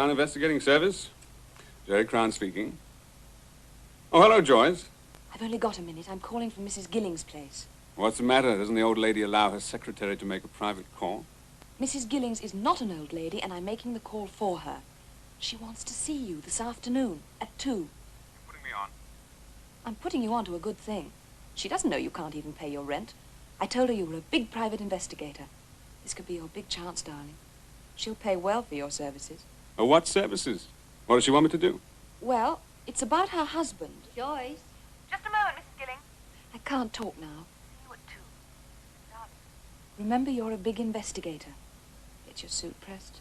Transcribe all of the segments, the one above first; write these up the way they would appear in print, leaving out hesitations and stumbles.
Crown Investigating Service. Jerry Crown speaking. Oh, hello, Joyce. I've only got a minute. I'm calling from Mrs. Gilling's place. What's the matter? Doesn't the old lady allow her secretary to make a private call? Mrs. Gillings is not an old lady, and I'm making the call for her. She wants to see you this afternoon at 2. You're putting me on. I'm putting you on to a good thing. She doesn't know you can't even pay your rent. I told her you were a big private investigator. This could be your big chance, darling. She'll pay well for your services. Oh, what services? What does she want me to do? Well, it's about her husband. Joyce. Just a moment, Mrs. Gilling. I can't talk now. See you at 2. Darling. Remember, you're a big investigator. Get your suit pressed.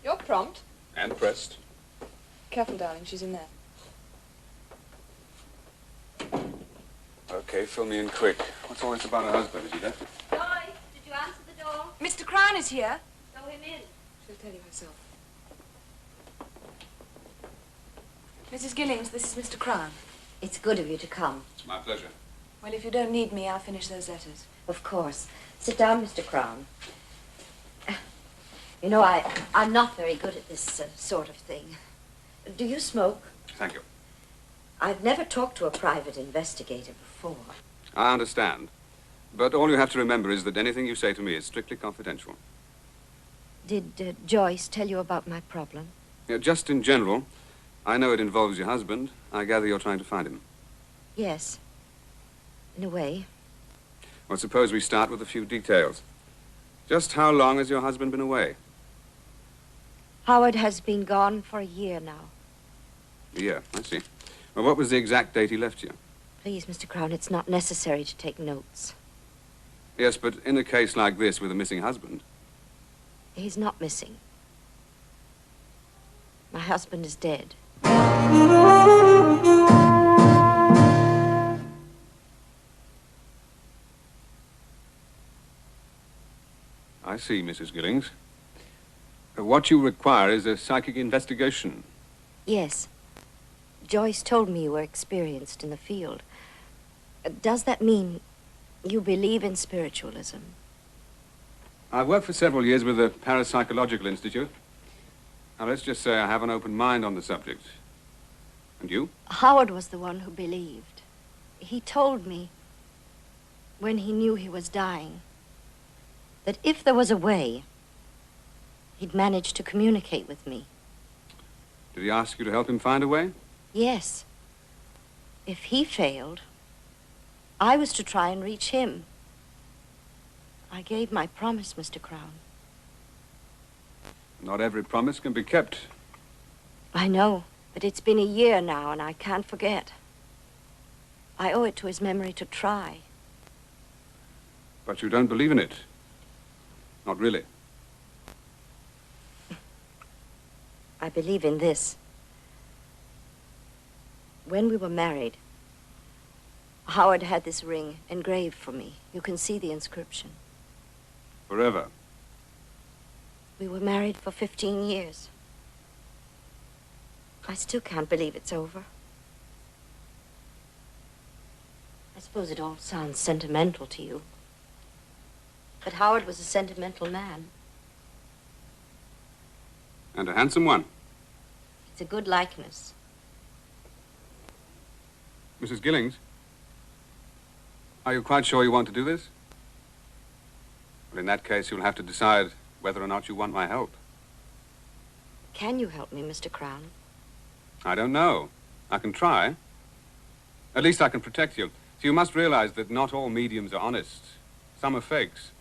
You're prompt. And pressed. Careful, darling. She's in there. Okay, fill me in quick. What's all this about her husband? Is he left? Joyce, did you answer the door? Mr. Crown is here. Show him in. She'll tell you herself. Mrs. Gillings, this is Mr. Crown. It's good of you to come. It's my pleasure. Well, if you don't need me, I'll finish those letters. Of course. Sit down, Mr. Crown. You know, I'm not very good at this sort of thing. Do you smoke? Thank you. I've never talked to a private investigator before. I understand. But all you have to remember is that anything you say to me is strictly confidential. Did Joyce tell you about my problem? Just in general, I know it involves your husband. I gather you're trying to find him. Yes. In a way. Well, suppose we start with a few details. Just how long has your husband been away? Howard has been gone for a year now. A year, I see. Well, what was the exact date he left you? Please, Mr. Crown, it's not necessary to take notes. Yes, but in a case like this with a missing husband... He's not missing. My husband is dead. I see, Mrs. Gillings. What you require is a psychic investigation. Yes. Joyce told me you were experienced in the field. Does that mean you believe in spiritualism? I've worked for several years with the Parapsychological Institute. Now, let's just say I have an open mind on the subject. And you? Howard was the one who believed. He told me, when he knew he was dying, that if there was a way, he'd manage to communicate with me. Did he ask you to help him find a way? Yes. If he failed, I was to try and reach him. I gave my promise, Mr. Crown. Not every promise can be kept. I know, but it's been a year now, and I can't forget. I owe it to his memory to try. But you don't believe in it. Not really. I believe in this. When we were married, Howard had this ring engraved for me. You can see the inscription. Forever. We were married for 15 years. I still can't believe it's over. I suppose it all sounds sentimental to you. But Howard was a sentimental man. And a handsome one. It's a good likeness. Mrs. Gillings, are you quite sure you want to do this? Well, in that case, you'll have to decide whether or not you want my help. Can you help me, Mr. Crown? I don't know. I can try. At least I can protect you. So you must realize that not all mediums are honest. Some are fakes.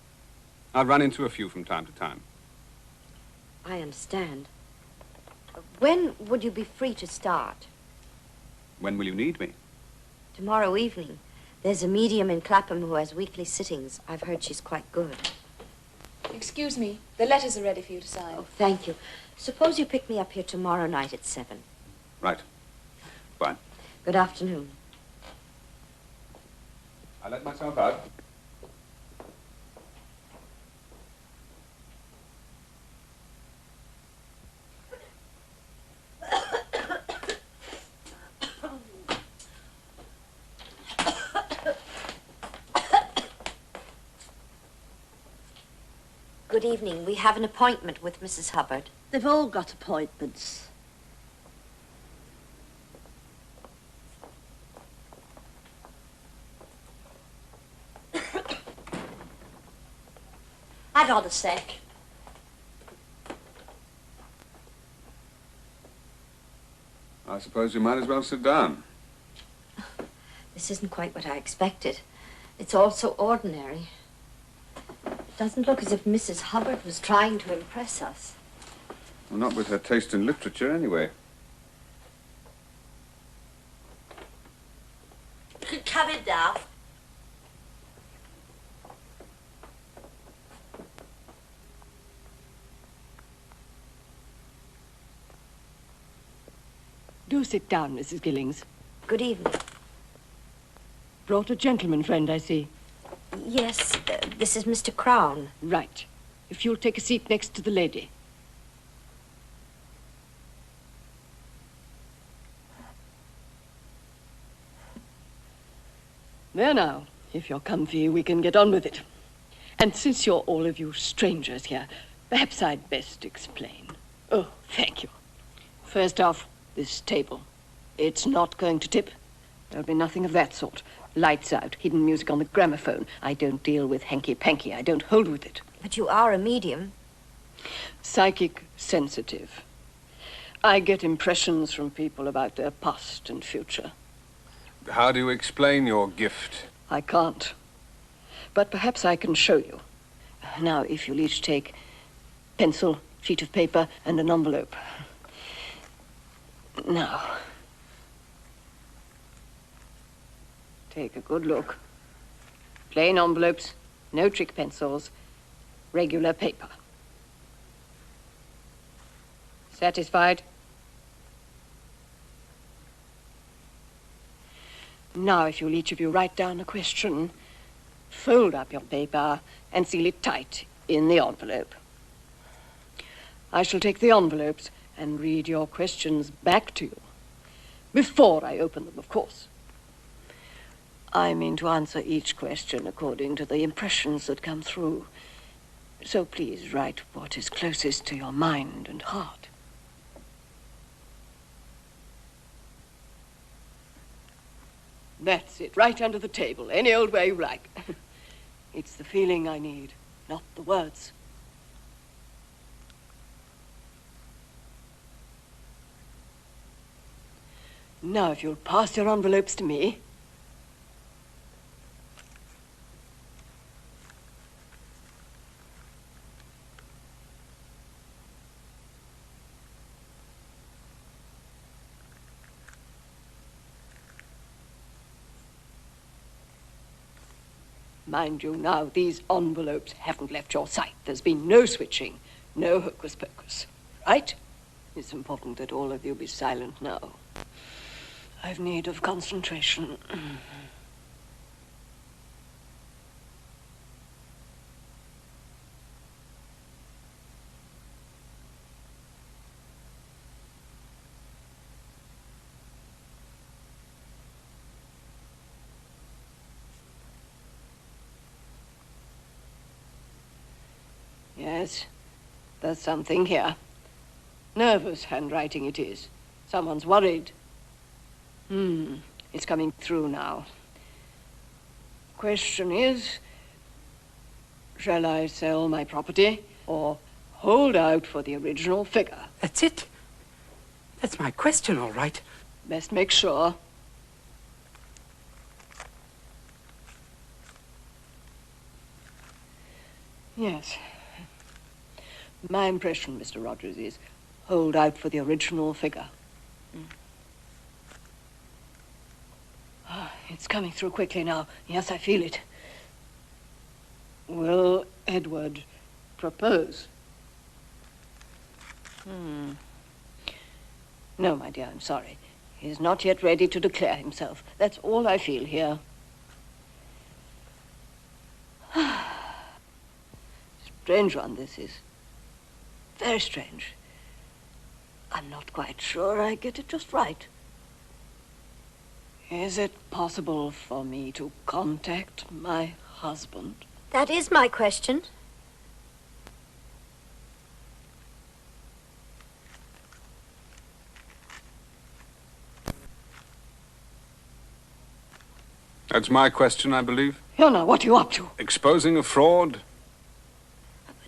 I'll run into a few from time to time. I understand. When would you be free to start? When will you need me? Tomorrow evening. There's a medium in Clapham who has weekly sittings. I've heard she's quite good. Excuse me. The letters are ready for you to sign. Oh, thank you. Suppose you pick me up here tomorrow night at 7. Right. Fine. Good afternoon. I'll let myself out. Good evening. We have an appointment with Mrs. Hubbard. They've all got appointments. Hang on a sec. I suppose you might as well sit down. This isn't quite what I expected. It's all so ordinary. It doesn't look as if Mrs. Hubbard was trying to impress us. Well, not with her taste in literature, anyway. Come in now. Do sit down, Mrs. Gillings. Good evening. Brought a gentleman friend, I see. Yes, this is Mr. Crown. Right. If you'll take a seat next to the lady. There now. If you're comfy, we can get on with it. And since you're all of you strangers here, perhaps I'd best explain. Oh, thank you. First off, this table. It's not going to tip. There'll be nothing of that sort. Lights out, hidden music on the gramophone. I don't deal with hanky-panky. I don't hold with it. But you are a medium. Psychic sensitive. I get impressions from people about their past and future. How do you explain your gift? I can't. But perhaps I can show you. Now, if you'll each take pencil, sheet of paper, and an envelope. Now, take a good look. Plain envelopes, no trick pencils, regular paper. Satisfied? Now, if you'll each of you write down a question, fold up your paper and seal it tight in the envelope. I shall take the envelopes and read your questions back to you. Before I open them, of course. I mean to answer each question according to the impressions that come through. So please write what is closest to your mind and heart. That's it, right under the table, any old way you like. It's the feeling I need, not the words. Now, if you'll pass your envelopes to me. Mind you, now, these envelopes haven't left your sight. There's been no switching, no hocus pocus. Right? It's important that all of you be silent now. I've need of concentration. Yes, there's something here. Nervous handwriting it is. Someone's worried. It's coming through now. Question is, shall I sell my property or hold out for the original figure? That's it. That's my question, all right. Best make sure. Yes. My impression, Mr. Rogers, is hold out for the original figure. It's coming through quickly now. Yes, I feel it. Will Edward propose? No, my dear, I'm sorry. He is not yet ready to declare himself. That's all I feel here. Strange one, this is. Very strange. I'm not quite sure I get it just right. Is it possible for me to contact my husband? That is my question. That's my question, I believe. Here now, what are you up to? Exposing a fraud?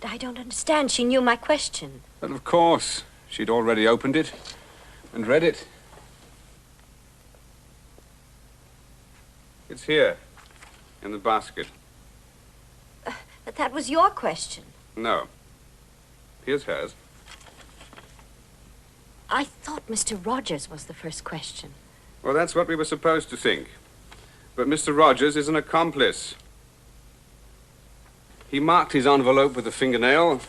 But I don't understand. She knew my question. But of course, she'd already opened it and read it. It's here, in the basket. But that was your question. No. Here's hers. I thought Mr. Rogers was the first question. Well, that's what we were supposed to think. But Mr. Rogers is an accomplice. He marked his envelope with a fingernail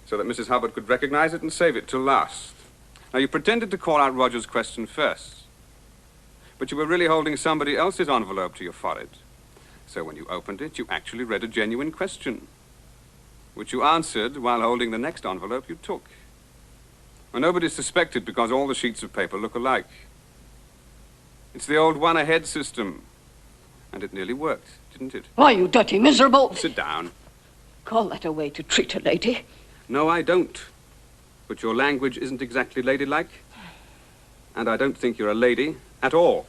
so that Mrs. Hubbard could recognize it and save it till last. Now, you pretended to call out Rogers' question first, but you were really holding somebody else's envelope to your forehead. So when you opened it, you actually read a genuine question, which you answered while holding the next envelope you took. Well, nobody suspected because all the sheets of paper look alike. It's the old one-ahead system. And it nearly worked, didn't it? Why, you dirty miserable! Sit down. Call that a way to treat a lady? No, I don't. But your language isn't exactly ladylike. And I don't think you're a lady at all.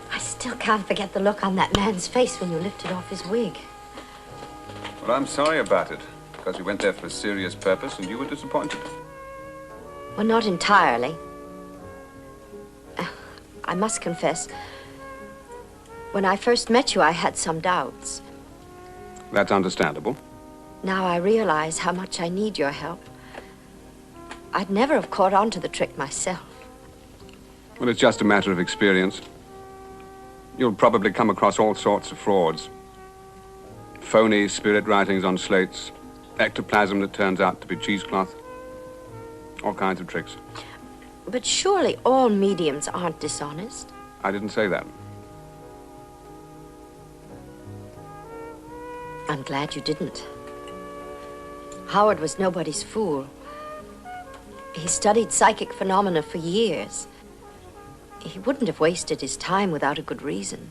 I still can't forget the look on that man's face when you lifted off his wig. Well, I'm sorry about it, because we went there for a serious purpose and you were disappointed. Well, not entirely. I must confess, when I first met you, I had some doubts. That's understandable. Now I realize how much I need your help. I'd never have caught on to the trick myself. Well, it's just a matter of experience. You'll probably come across all sorts of frauds. Phony spirit writings on slates, ectoplasm that turns out to be cheesecloth. All kinds of tricks. But surely all mediums aren't dishonest. I didn't say that. I'm glad you didn't. Howard was nobody's fool. He studied psychic phenomena for years. He wouldn't have wasted his time without a good reason.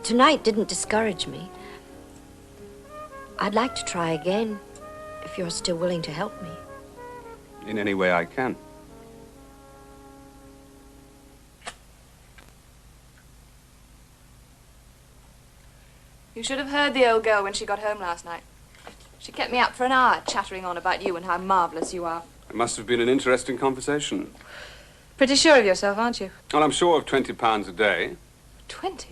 Tonight didn't discourage me. I'd like to try again, if you're still willing to help me. In any way I can. You should have heard the old girl when she got home last night. She kept me up for an hour chattering on about you and how marvelous you are. It must have been an interesting conversation. Pretty sure of yourself, aren't you? Well, I'm sure of £20 a day. 20?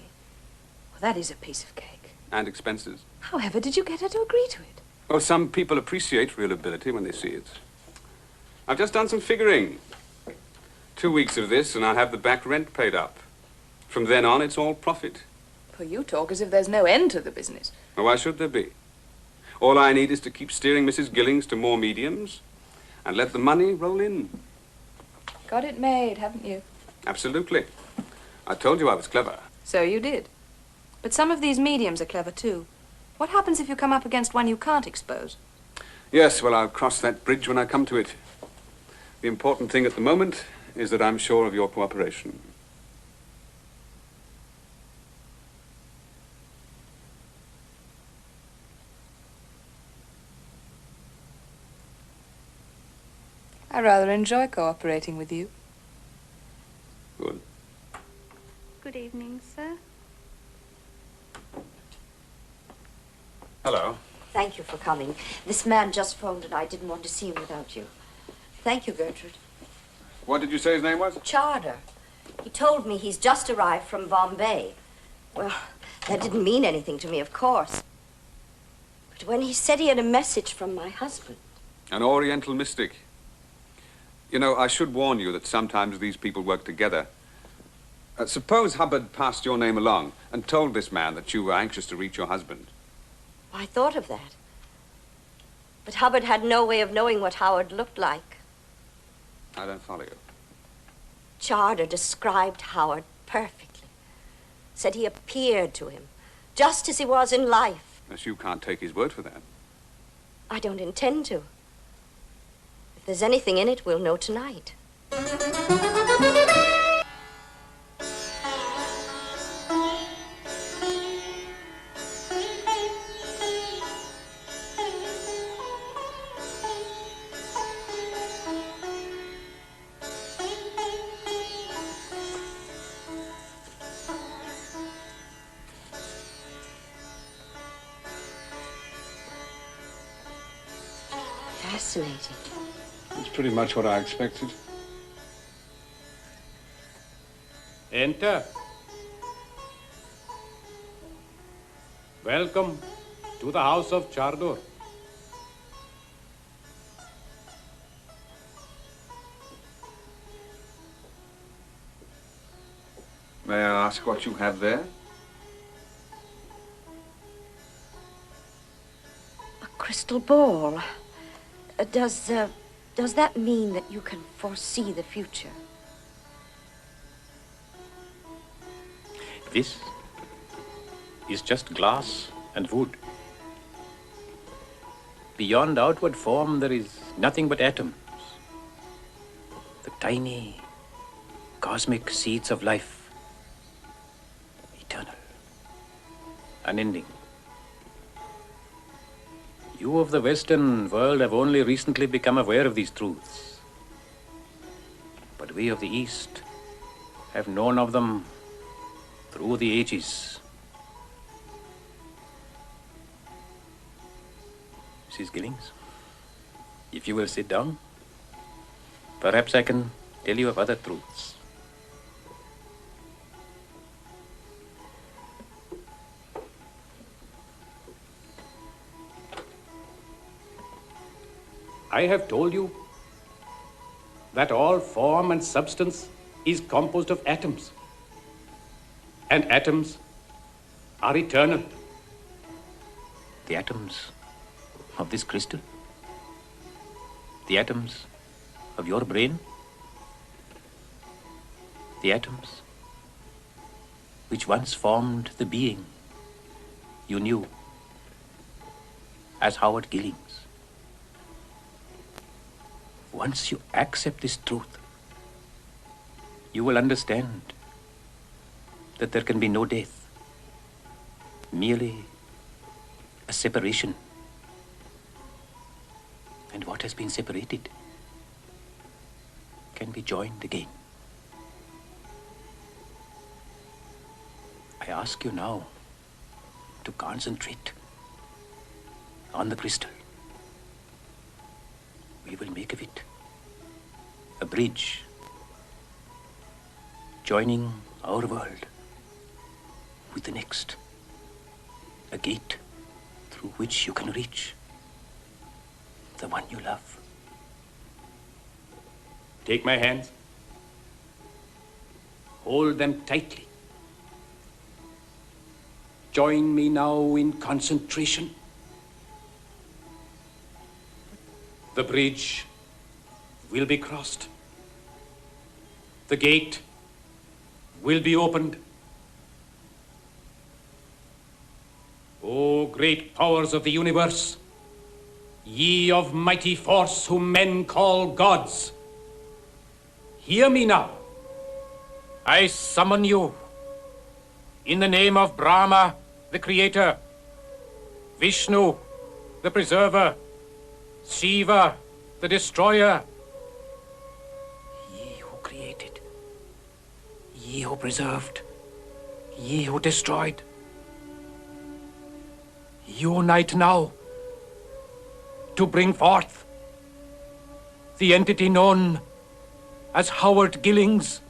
Well, that is a piece of cake. And expenses. However did you get her to agree to it? Well, some people appreciate real ability when they see it. I've just done some figuring. 2 weeks of this and I'll have the back rent paid up. From then on, it's all profit. Well, you talk as if there's no end to the business. Well, why should there be? All I need is to keep steering Mrs. Gillings to more mediums and let the money roll in. Got it made, haven't you? Absolutely. I told you I was clever. So you did. But some of these mediums are clever, too. What happens if you come up against one you can't expose? Yes, well, I'll cross that bridge when I come to it. The important thing at the moment is that I'm sure of your cooperation. I rather enjoy cooperating with you. Good. Good evening, sir. Hello. Thank you for coming. This man just phoned and I didn't want to see him without you. Thank you, Gertrude. What did you say his name was? Charter. He told me he's just arrived from Bombay. Well, that didn't mean anything to me, of course. But when he said he had a message from my husband... An Oriental mystic. You know, I should warn you that sometimes these people work together. Suppose Hubbard passed your name along and told this man that you were anxious to reach your husband. I thought of that. But Hubbard had no way of knowing what Howard looked like. I don't follow you. Charter described Howard perfectly. Said he appeared to him, just as he was in life. Yes, you can't take his word for that. I don't intend to. If there's anything in it, we'll know tonight. Fascinating. It's pretty much what I expected. Enter. Welcome to the house of Chardor. May I ask what you have there? A crystal ball. Does that mean that you can foresee the future? This is just glass and wood. Beyond outward form, there is nothing but atoms. The tiny, cosmic seeds of life. Eternal. Unending. You of the Western world have only recently become aware of these truths. But we of the East have known of them through the ages. Mrs. Gillings, if you will sit down, perhaps I can tell you of other truths. I have told you that all form and substance is composed of atoms. And atoms are eternal. The atoms of this crystal? The atoms of your brain? The atoms which once formed the being you knew as Howard Gillings. Once you accept this truth, you will understand that there can be no death, merely a separation. And what has been separated can be joined again. I ask you now to concentrate on the crystal. We will make of it a bridge joining our world with the next, a gate through which you can reach the one you love. Take my hands, hold them tightly. Join me now in concentration. The bridge will be crossed. The gate will be opened. O great powers of the universe, ye of mighty force whom men call gods, hear me now. I summon you in the name of Brahma, the creator, Vishnu, the preserver, Shiva, the destroyer, Ye who preserved, ye who destroyed, unite now to bring forth the entity known as Howard Gillings.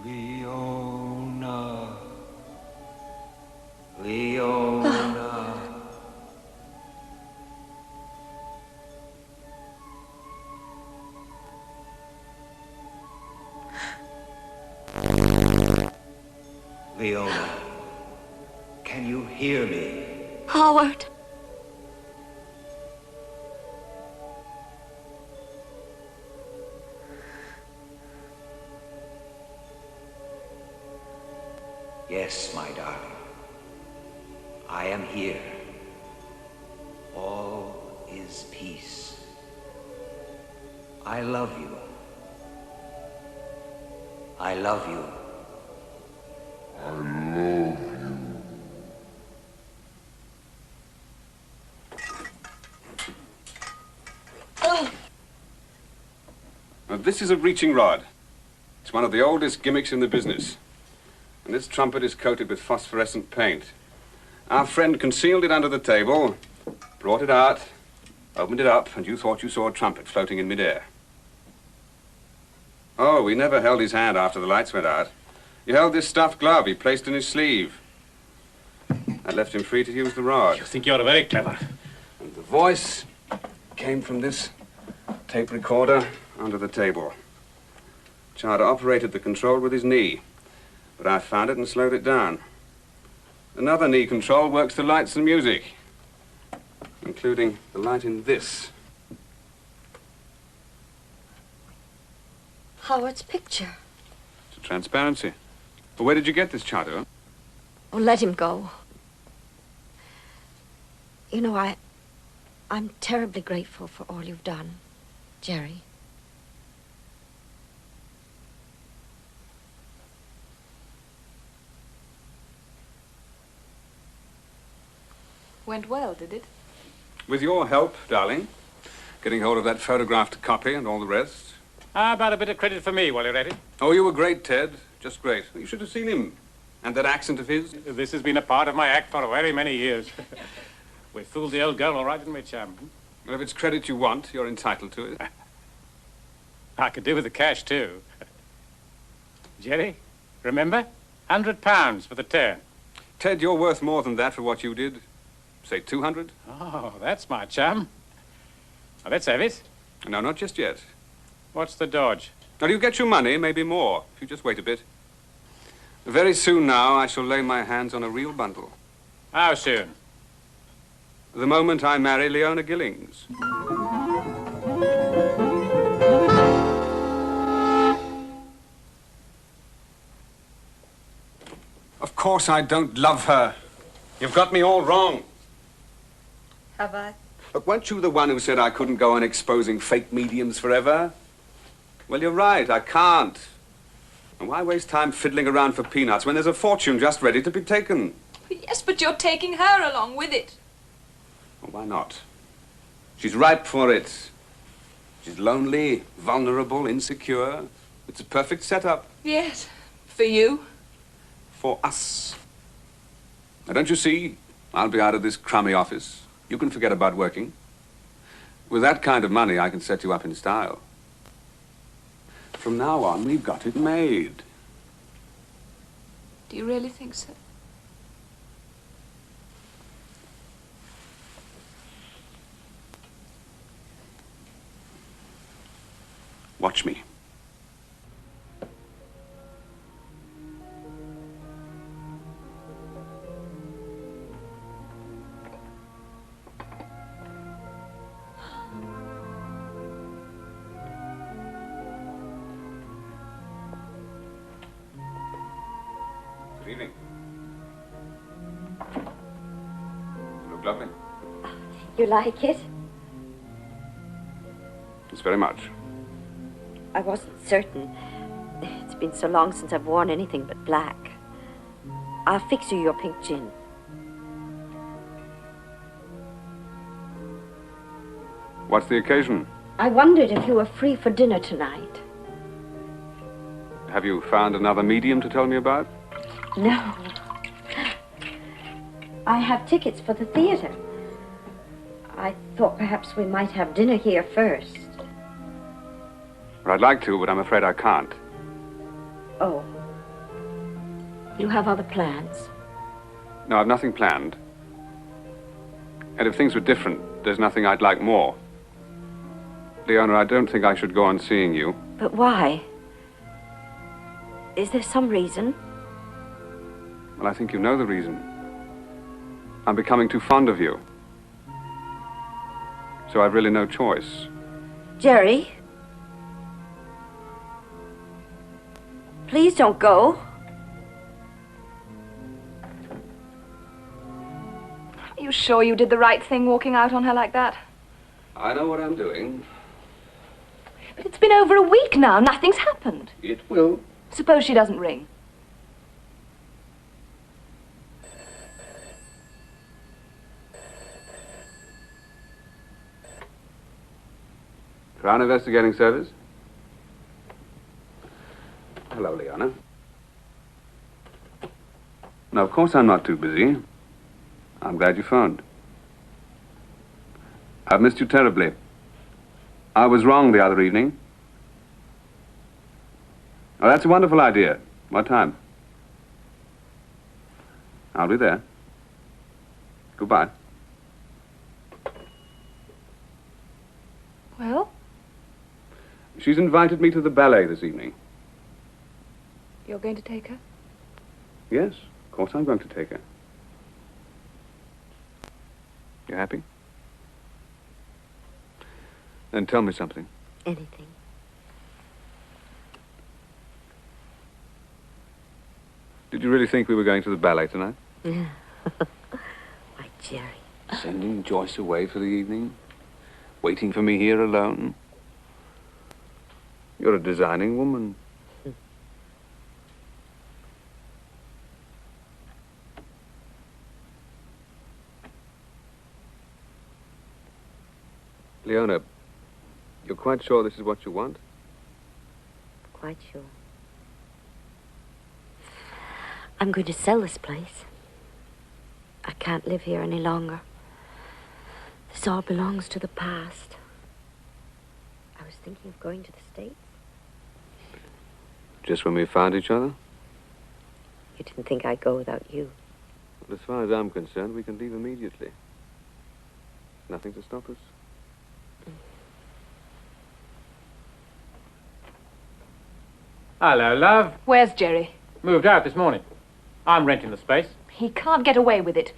Leona. Leona. Leona, can you hear me? Howard. Yes, my darling. I am here. All is peace. I love you. I love you. Now, this is a reaching rod. It's one of the oldest gimmicks in the business. And this trumpet is coated with phosphorescent paint. Our friend concealed it under the table, brought it out, opened it up, and you thought you saw a trumpet floating in midair. Oh, we never held his hand after the lights went out. You held this stuffed glove he placed in his sleeve. I left him free to use the rod. You think you're very clever. And the voice came from this tape recorder under the table. Charter operated the control with his knee, but I found it and slowed it down. Another knee control works the lights and music, including the light in this. Howard's picture. It's a transparency. But where did you get this, Charter? Oh, let him go. You know, I'm terribly grateful for all you've done, Jerry. Went well, did it? With your help, darling. Getting hold of that photographed copy and all the rest. How about a bit of credit for me while you're at it? Oh, you were great, Ted. Just great. You should have seen him. And that accent of his. This has been a part of my act for very many years. We fooled the old girl all right, didn't we, chum? Well, if it's credit you want, you're entitled to it. I could do with the cash, too. Jerry, remember? £100 for the turn. Ted, you're worth more than that for what you did. Say 200? Oh, that's my chum. Now, let's have it. No, not just yet. What's the dodge? Now, you get your money, maybe more, if you just wait a bit. Very soon now, I shall lay my hands on a real bundle. How soon? The moment I marry Leona Gillings. Of course I don't love her. You've got me all wrong. Have I? Look, weren't you the one who said I couldn't go on exposing fake mediums forever? Well, you're right, I can't. And why waste time fiddling around for peanuts when there's a fortune just ready to be taken? Yes, but you're taking her along with it. Well, why not? She's ripe for it. She's lonely, vulnerable, insecure. It's a perfect setup. Yes, for you. For us. Now, don't you see? I'll be out of this crummy office. You can forget about working. With that kind of money, I can set you up in style. From now on, we've got it made. Do you really think so? Watch me. Good evening. You look lovely. You like it? It's very much. I wasn't certain. It's been so long since I've worn anything but black. I'll fix you your pink gin. What's the occasion? I wondered if you were free for dinner tonight. Have you found another medium to tell me about? No. I have tickets for the theater. I thought perhaps we might have dinner here first. Well, I'd like to, but I'm afraid I can't. Oh. You have other plans? No, I've nothing planned. And if things were different, there's nothing I'd like more. Leona, I don't think I should go on seeing you. But why? Is there some reason? Well, I think you know the reason. I'm becoming too fond of you. So I've really no choice. Jerry? Please don't go. Are you sure you did the right thing walking out on her like that? I know what I'm doing. But it's been over a week now. Nothing's happened. It will. Suppose she doesn't ring. Crown Investigating Service. Hello, Leona. No, of course I'm not too busy. I'm glad you phoned. I've missed you terribly. I was wrong the other evening. Oh, that's a wonderful idea. What time? I'll be there. Goodbye. Well, She's invited me to the ballet this evening. you're going to take her? Yes, of course I'm going to take her. You happy? Then tell me something. Anything. Did you really think we were going to the ballet tonight? Yeah. Why, Jerry. Sending Joyce away for the evening? Waiting for me here alone? You're a designing woman. Leona, you're quite sure this is what you want? Quite sure. I'm going to sell this place. I can't live here any longer. This all belongs to the past. I was thinking of going to the States. Just when we found each other? You didn't think I'd go without you. As far as I'm concerned, we can leave immediately. Nothing to stop us. Hello, love. Where's Jerry? Moved out this morning. I'm renting the space. He can't get away with it.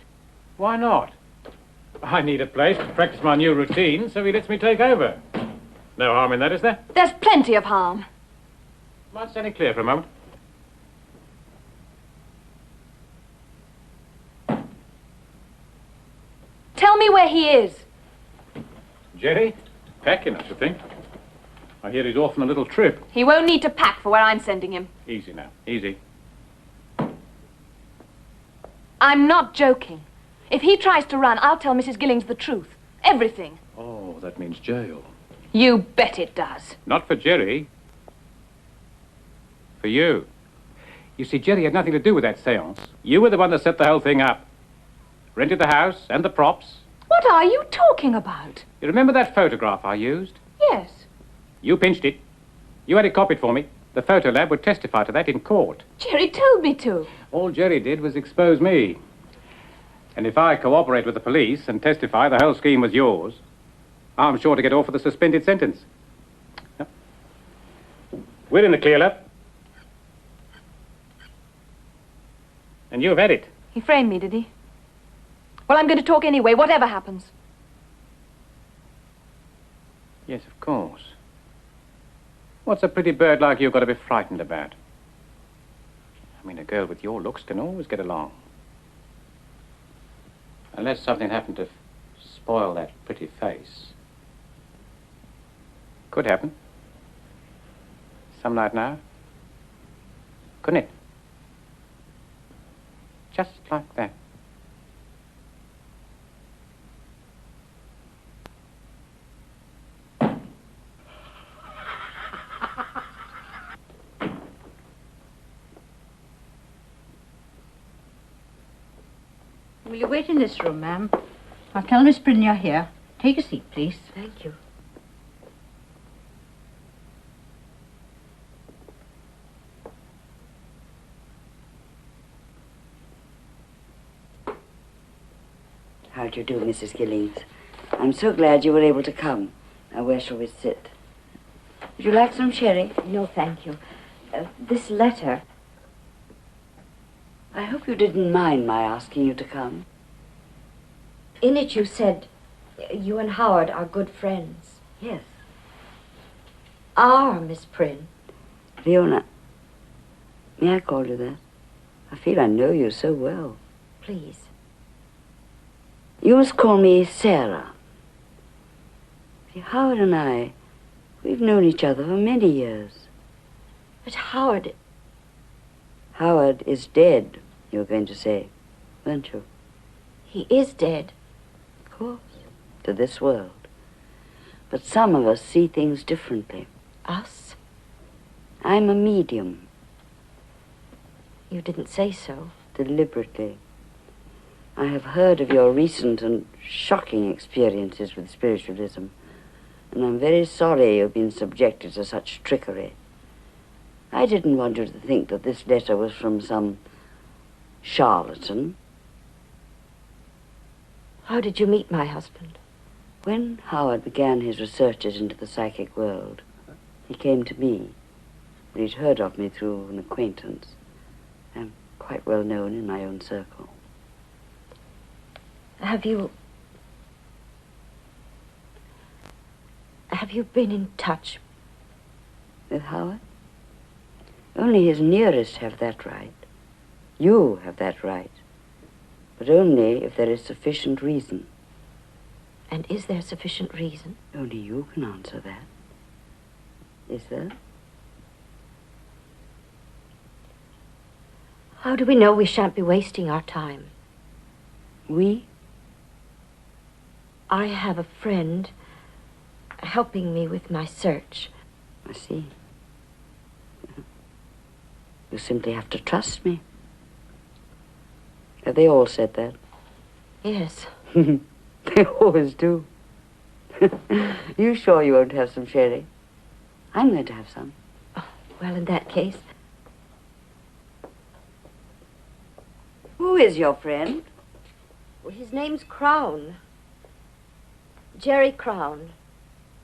Why not? I need a place to practice my new routine, so he lets me take over. No harm in that, is there? There's plenty of harm. Mind standing clear for a moment? Tell me where he is. Jerry? Packing, I should think. I hear he's off on a little trip. He won't need to pack for where I'm sending him. Easy now, easy. I'm not joking. If he tries to run, I'll tell Mrs. Gillings the truth. Everything. Oh, that means jail. You bet it does. Not for Jerry. For you. You see, Jerry had nothing to do with that seance. You were the one that set the whole thing up. Rented the house and the props. What are you talking about? You remember that photograph I used? Yes. You pinched it. You had it copied for me. The photo lab would testify to that in court. Jerry told me to. All Jerry did was expose me. And if I cooperate with the police and testify the whole scheme was yours, I'm sure to get off with a suspended sentence. We're in the clear, love. And you've had it. He framed me, did he? Well, I'm going to talk anyway, whatever happens. Yes, of course. What's a pretty bird like you got to be frightened about? I mean, a girl with your looks can always get along. Unless something happened to spoil that pretty face. Could happen. Some night now. Couldn't it? Just like that. Will you wait in this room, ma'am? I'll tell Miss Prynne you're here. Take a seat, please. Thank you. How do you do, Mrs. Gillings? I'm so glad you were able to come. Now, where shall we sit? Would you like some sherry? No, thank you. This letter... I hope you didn't mind my asking you to come. In it you said you and Howard are good friends. Yes. Are, Miss Prynne. Leona, may I call you that? I feel I know you so well. Please. You must call me Sarah. See, Howard and I, we've known each other for many years. But Howard... Howard is dead, you were going to say, weren't you? He is dead. Of course, to this world. But some of us see things differently. Us? I'm a medium. You didn't say so. Deliberately. I have heard of your recent and shocking experiences with spiritualism, and I'm very sorry you've been subjected to such trickery. I didn't want you to think that this letter was from some charlatan. How did you meet my husband? When Howard began his researches into the psychic world, he came to me. He'd heard of me through an acquaintance. I'm quite well known in my own circle. Have you been in touch? With Howard? Only his nearest have that right. You have that right. But only if there is sufficient reason. And is there sufficient reason? Only you can answer that. Is there? How do we know we shan't be wasting our time? We? I have a friend helping me with my search. I see. You simply have to trust me. Have they all said that? Yes. They always do. You sure you won't have some sherry? I'm going to have some. Oh, well, in that case... Who is your friend? Well, his name's Crown. Jerry Crown.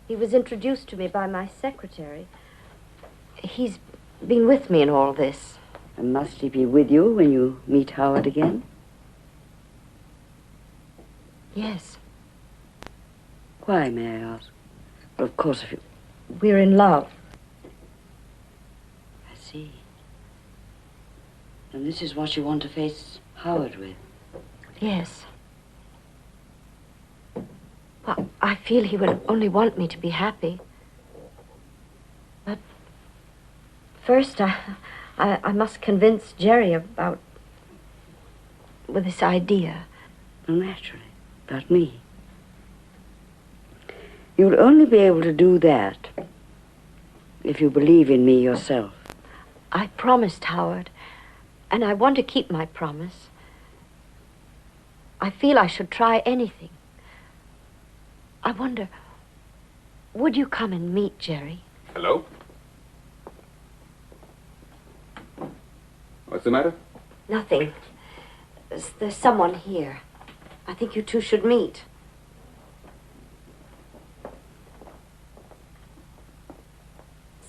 He was introduced to me by my secretary. He's been with me in all this. And must he be with you when you meet Howard again? Yes. Why, may I ask? Well, of course, if you... We're in love. I see. And this is what you want to face Howard with? Yes. Well, I feel he would only want me to be happy. But first, I must convince Jerry about this idea. Well, naturally. About me. You'll only be able to do that if you believe in me yourself. I promised Howard, and I want to keep my promise. I feel I should try anything. I wonder, would you come and meet Jerry? Hello? What's the matter? Nothing. There's someone here. I think you two should meet.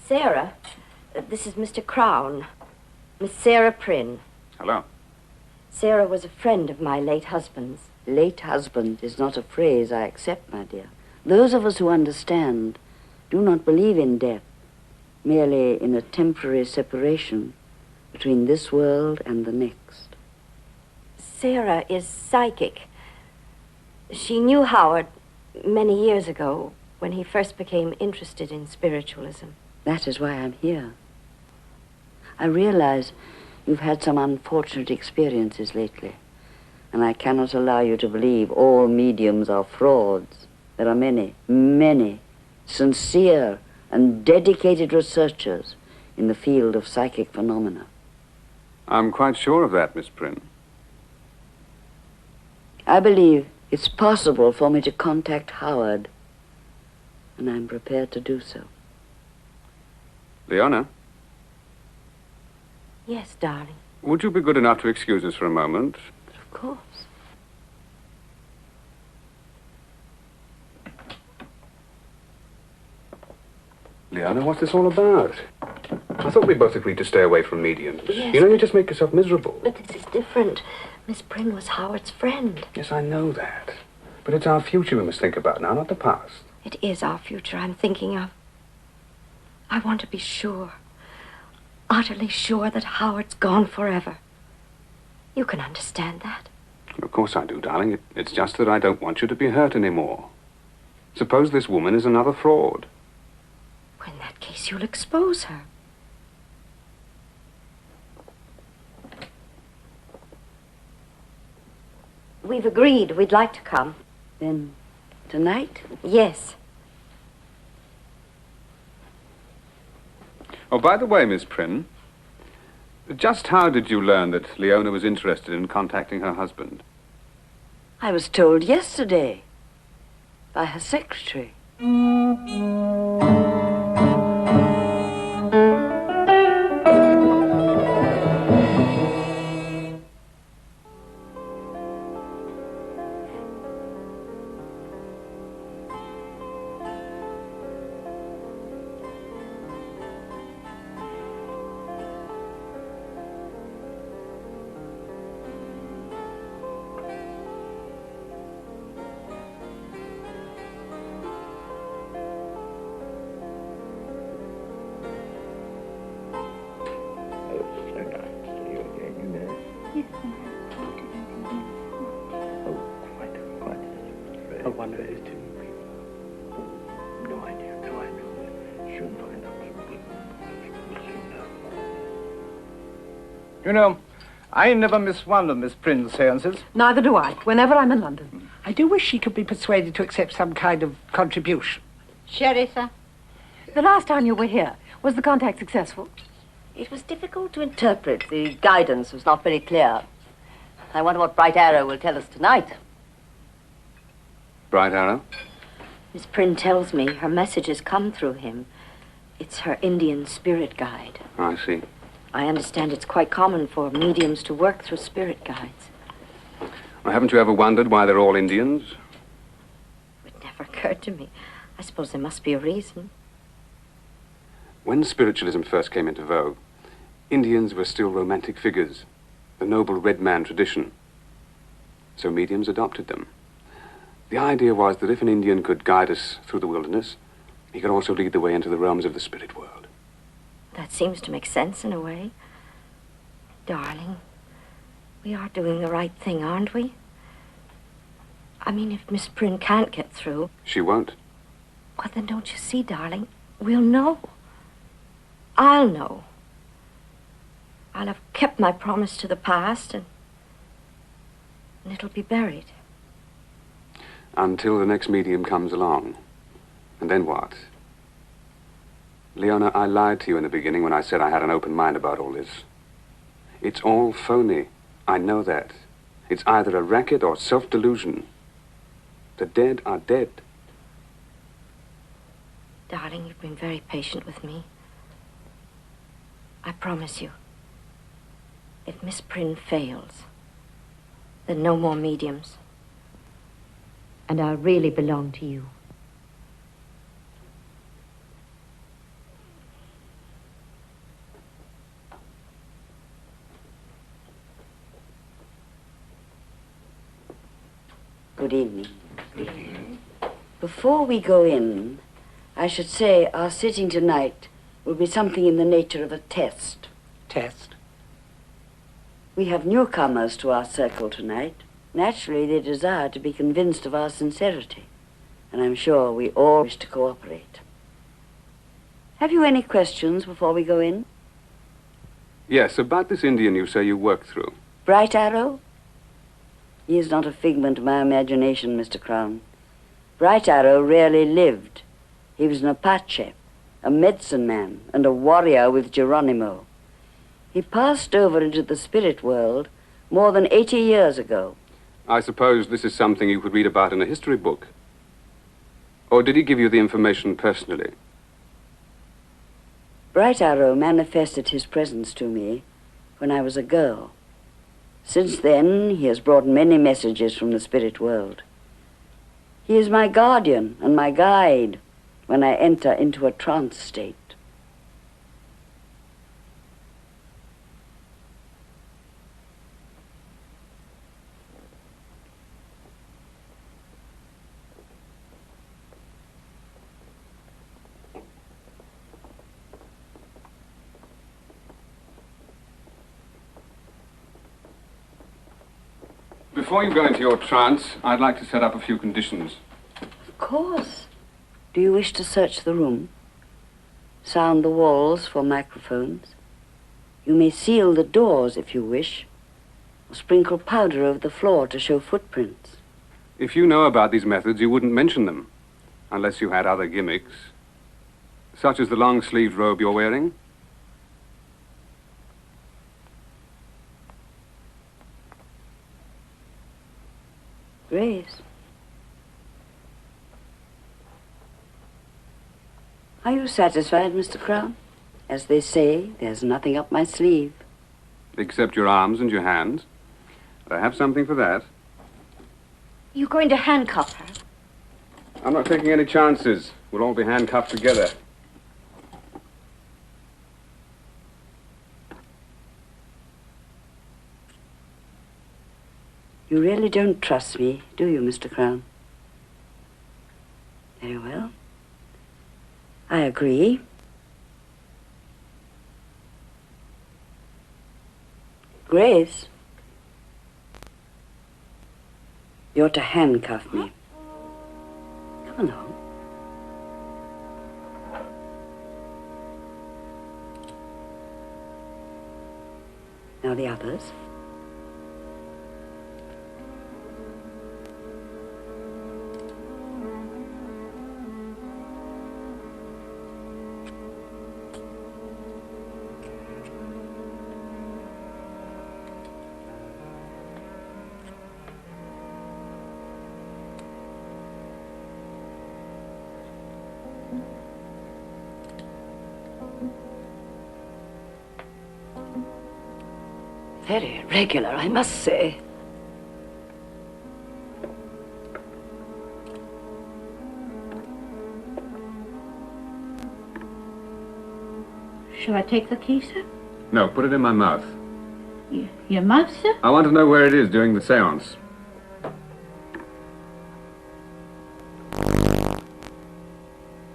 Sarah, this is Mr. Crown. Miss Sarah Prynne. Hello. Sarah was a friend of my late husband's. Late husband is not a phrase I accept, my dear. Those of us who understand do not believe in death, merely in a temporary separation between this world and the next. Sarah is psychic. She knew Howard many years ago when he first became interested in spiritualism. That is why I'm here. I realize you've had some unfortunate experiences lately, and I cannot allow you to believe all mediums are frauds. There are many, many sincere and dedicated researchers in the field of psychic phenomena. I'm quite sure of that, Miss Prynne. I believe it's possible for me to contact Howard, and I'm prepared to do so. Leona, Yes, darling. would you be good enough to excuse us for a moment? Of course. Leona, what's this all about? I thought we both agreed to stay away from mediums. Yes. You know, you just make yourself miserable. But this is different. Miss Prynne was Howard's friend. Yes, I know that. But it's our future we must think about now, not the past. It is our future I'm thinking of. I want to be sure, utterly sure that Howard's gone forever. You can understand that. Of course I do, darling. It's just that I don't want you to be hurt anymore. Suppose this woman is another fraud. Well, in that case, you'll expose her. We've agreed we'd like to come. Then, tonight? Yes. Oh, by the way, Miss Prynne, just how did you learn that Leona was interested in contacting her husband? I was told yesterday by her secretary. You know, I never miss one of Miss Prynne's seances. Neither do I, whenever I'm in London. I do wish she could be persuaded to accept some kind of contribution. Sherry, sir? The last time you were here, was the contact successful? It was difficult to interpret. The guidance was not very clear. I wonder what Bright Arrow will tell us tonight. Bright Arrow? Miss Prynne tells me her message has come through him. It's her Indian spirit guide. I see. I understand it's quite common for mediums to work through spirit guides. Well, haven't you ever wondered why they're all Indians? It never occurred to me. I suppose there must be a reason. When spiritualism first came into vogue, Indians were still romantic figures, the noble red man tradition. So mediums adopted them. The idea was that if an Indian could guide us through the wilderness, he could also lead the way into the realms of the spirit world. That seems to make sense in a way. Darling, we are doing the right thing, aren't we? I mean, if Miss Prynne can't get through... She won't. Well, then don't you see, darling? We'll know. I'll know. I'll have kept my promise to the past, and it'll be buried. Until the next medium comes along. And then what? Leona, I lied to you in the beginning when I said I had an open mind about all this. It's all phony. I know that. It's either a racket or self-delusion. The dead are dead. Darling, you've been very patient with me. I promise you, if Miss Prynne fails, then no more mediums. And I'll really belong to you. Good evening. Good evening. Before we go in, I should say our sitting tonight will be something in the nature of a test. Test? We have newcomers to our circle tonight. Naturally, they desire to be convinced of our sincerity, and I'm sure we all wish to cooperate. Have you any questions before we go in? Yes, about this Indian you say you worked through. Bright Arrow? He is not a figment of my imagination, Mr. Crown. Bright Arrow rarely lived. He was an Apache, a medicine man, and a warrior with Geronimo. He passed over into the spirit world more than 80 years ago. I suppose this is something you could read about in a history book. Or did he give you the information personally? Bright Arrow manifested his presence to me when I was a girl. Since then, he has brought many messages from the spirit world. He is my guardian and my guide when I enter into a trance state. Before you go into your trance, I'd like to set up a few conditions. Of course. Do you wish to search the room? Sound the walls for microphones? You may seal the doors if you wish, or sprinkle powder over the floor to show footprints. If you know about these methods, you wouldn't mention them, unless you had other gimmicks, such as the long-sleeved robe you're wearing. Grace. Are you satisfied, Mr. Crown? As they say, there's nothing up my sleeve. Except your arms and your hands. But I have something for that. You going to handcuff her? I'm not taking any chances. We'll all be handcuffed together. You really don't trust me, do you, Mr. Crown? Very well. I agree. Grace, you're to handcuff me. Come along. Now the others. Very regular, I must say. Shall I take the key, sir? No, put it in my mouth. Your mouth, sir? I want to know where it is during the seance.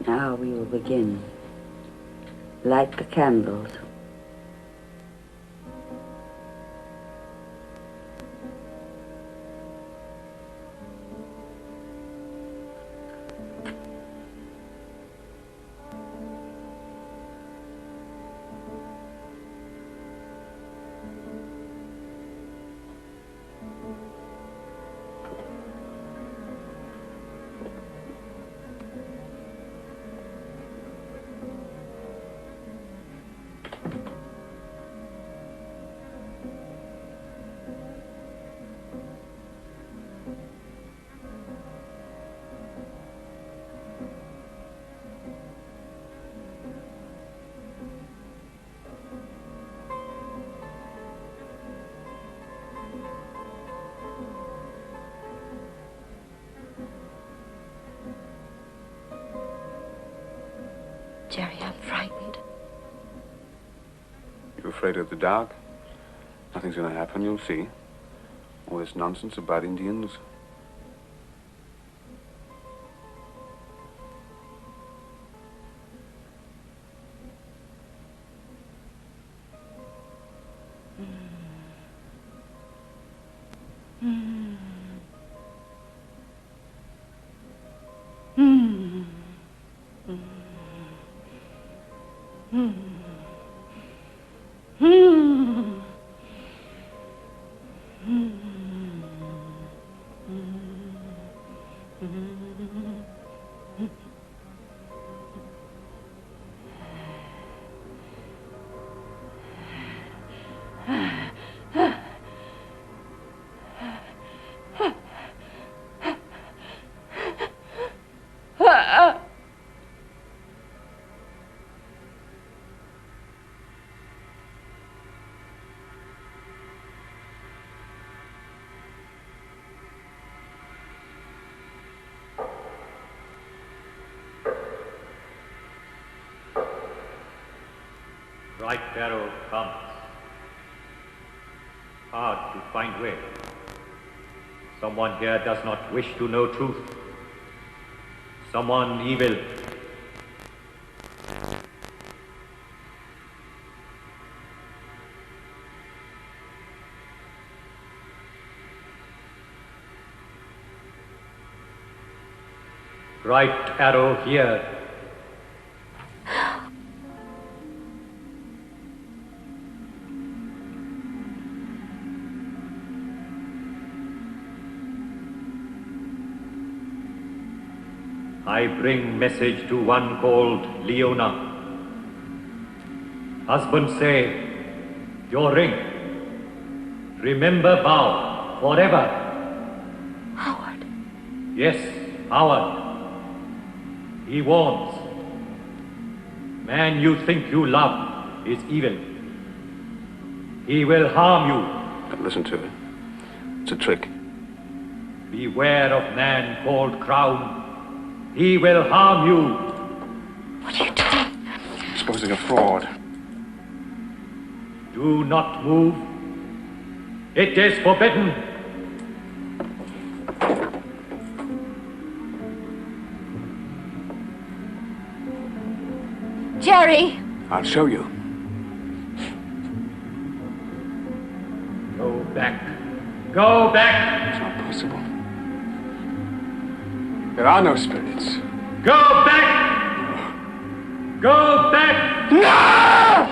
Now we will begin. Light the candles. Jerry, I'm frightened. You're afraid of the dark? Nothing's going to happen, you'll see. All this nonsense about Indians. Bright arrow comes. Hard to find way. Someone here does not wish to know truth. Someone evil. Bright arrow here. I bring message to one called Leona. Husband say, your ring. Remember vow forever. Howard. Yes, Howard. He warns. Man you think you love is evil. He will harm you. Don't listen to it. It's a trick. Beware of man called Crown. He will harm you. What are you doing? Exposing a fraud. Do not move. It is forbidden. Jerry! I'll show you. Go back. Go back! It's not possible. There are no spirits. Go back! Go back! No!